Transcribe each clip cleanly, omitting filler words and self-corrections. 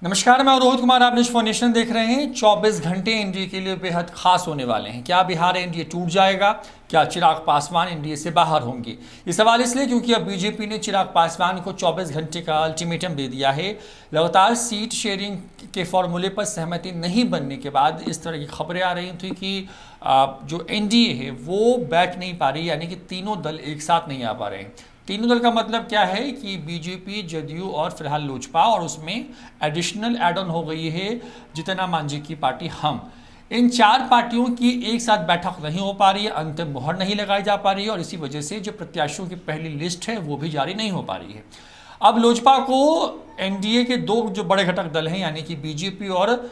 नमस्कार, मैं रोहित कुमार। आप न्यूज फॉर नेशन देख रहे हैं। 24 घंटे एनडीए के लिए बेहद खास होने वाले हैं। क्या बिहार एनडीए टूट जाएगा? क्या चिराग पासवान एनडीए से बाहर होंगे? ये सवाल इसलिए क्योंकि अब बीजेपी ने चिराग पासवान को 24 घंटे का अल्टीमेटम दे दिया है। लगातार सीट शेयरिंग के फॉर्मूले पर सहमति नहीं बनने के बाद इस तरह की खबरें आ रही थी कि जो एनडीए है वो बैठ नहीं पा रही, यानी कि तीनों दल एक साथ नहीं आ पा रहे हैं। तीनों दल का मतलब क्या है कि बीजेपी, जदयू और फिलहाल लोजपा, और उसमें एडिशनल एड ऑन हो गई है जितना मांझी की पार्टी हम। इन चार पार्टियों की एक साथ बैठक नहीं हो पा रही है, अंतिम मोहर नहीं लगाई जा पा रही है, और इसी वजह से जो प्रत्याशियों की पहली लिस्ट है वो भी जारी नहीं हो पा रही है। अब लोजपा को एनडीए के दो जो बड़े घटक दल हैं, यानी कि बीजेपी और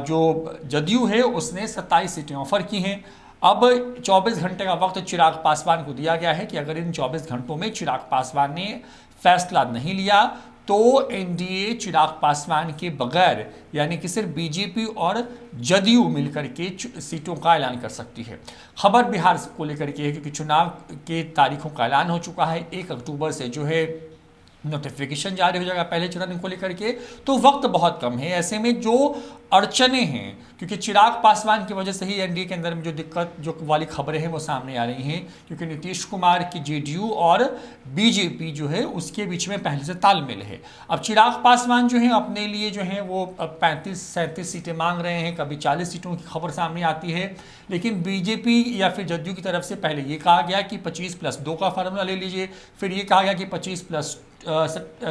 जो जदयू है, उसने 27 सीटें ऑफर की हैं। अब 24 घंटे का वक्त चिराग पासवान को दिया गया है कि अगर इन 24 घंटों में चिराग पासवान ने फैसला नहीं लिया तो एनडीए चिराग पासवान के बगैर, यानी कि सिर्फ बीजेपी और जदयू मिलकर के सीटों का ऐलान कर सकती है। खबर बिहार को लेकर के है क्योंकि चुनाव के तारीखों का ऐलान हो चुका है। 1 अक्टूबर से जो है नोटिफिकेशन जारी हो जाएगा पहले चरण को लेकर के, तो वक्त बहुत कम है। ऐसे में जो अड़चने हैं, क्योंकि चिराग पासवान की वजह से ही एनडीए के अंदर में जो दिक्कत जो वाली खबरें हैं वो सामने आ रही हैं, क्योंकि नीतीश कुमार की जेडीयू और बीजेपी जो है उसके बीच में पहले से तालमेल है। अब चिराग पासवान जो है अपने लिए जो है वो 35-37 सीटें मांग रहे हैं, कभी 40 सीटों की खबर सामने आती है। लेकिन बीजेपी या फिर जदयू की तरफ से पहले ये कहा गया कि 25+2 का फार्मूला ले लीजिए, फिर ये कहा गया कि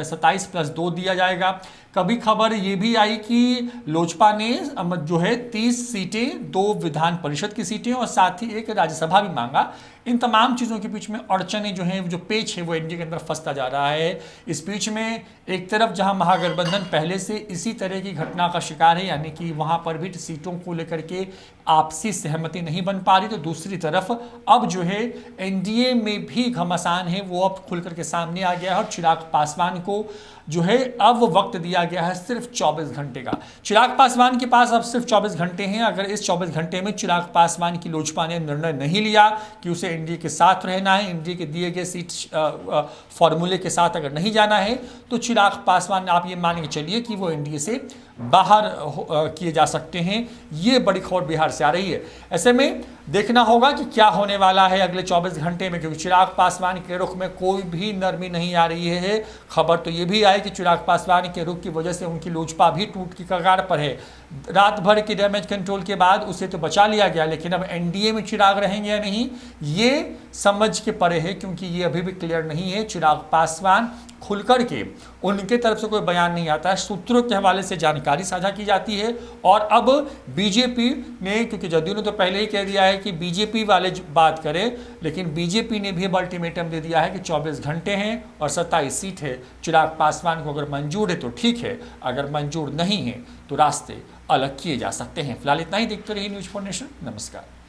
27+2 दिया जाएगा। कभी खबर ये भी आई कि लोजपा ने जो है 30 सीटें, 2 विधान परिषद की सीटें और साथ ही एक राज्यसभा भी मांगा। इन तमाम चीज़ों के बीच में अड़चने जो हैं, जो पेच है वो एनडीए के अंदर फंसता जा रहा है। इस बीच में एक तरफ जहां महागठबंधन पहले से इसी तरह की घटना का शिकार है, यानी कि वहां पर भी सीटों को लेकर के आपसी सहमति नहीं बन पा रही, तो दूसरी तरफ अब जो है एनडीए में भी घमासान है वो अब खुल करके सामने आ गया है। और चिराग पासवान को जो है अब वक्त दिया गया है सिर्फ 24 घंटे का। चिराग पासवान के पास अब सिर्फ 24 घंटे हैं। अगर इस 24 घंटे में चिराग पासवान की लोजपा ने निर्णय नहीं लिया कि उसे एनडीए के साथ रहना है, एनडीए के दिए गए सीट फॉर्मूले के साथ अगर नहीं जाना है, तो चिराग पासवान, आप ये मान के चलिए कि वो एनडीए से बाहर किए जा सकते हैं। ये बड़ी खबर बिहार से आ रही है। ऐसे में देखना होगा कि क्या होने वाला है अगले 24 घंटे में, क्योंकि चिराग पासवान के रुख में कोई भी नरमी नहीं आ रही है। खबर तो ये भी आई कि चिराग पासवान के रुख की वजह से उनकी लोजपा भी टूट की कगार पर है। रात भर की डैमेज कंट्रोल के बाद उसे तो बचा लिया गया, लेकिन अब एनडीए में चिराग रहेंगे या नहीं ये समझ के परे है, क्योंकि ये अभी भी क्लियर नहीं है। चिराग पासवान खुल कर के उनके तरफ से कोई बयान नहीं आता है, सूत्रों के हवाले से जानकारी साझा की जाती है। और अब बीजेपी ने, क्योंकि जदयू ने तो पहले ही कह दिया है कि बीजेपी वाले बात करें, लेकिन बीजेपी ने भी अब अल्टीमेटम दे दिया है कि 24 घंटे हैं और 27 सीट है। चिराग पासवान को अगर मंजूर है तो ठीक है, अगर मंजूर नहीं है तो रास्ते अलग किए जा सकते हैं। फिलहाल इतना ही। देखते रहिए न्यूज फॉर नेशन। नमस्कार।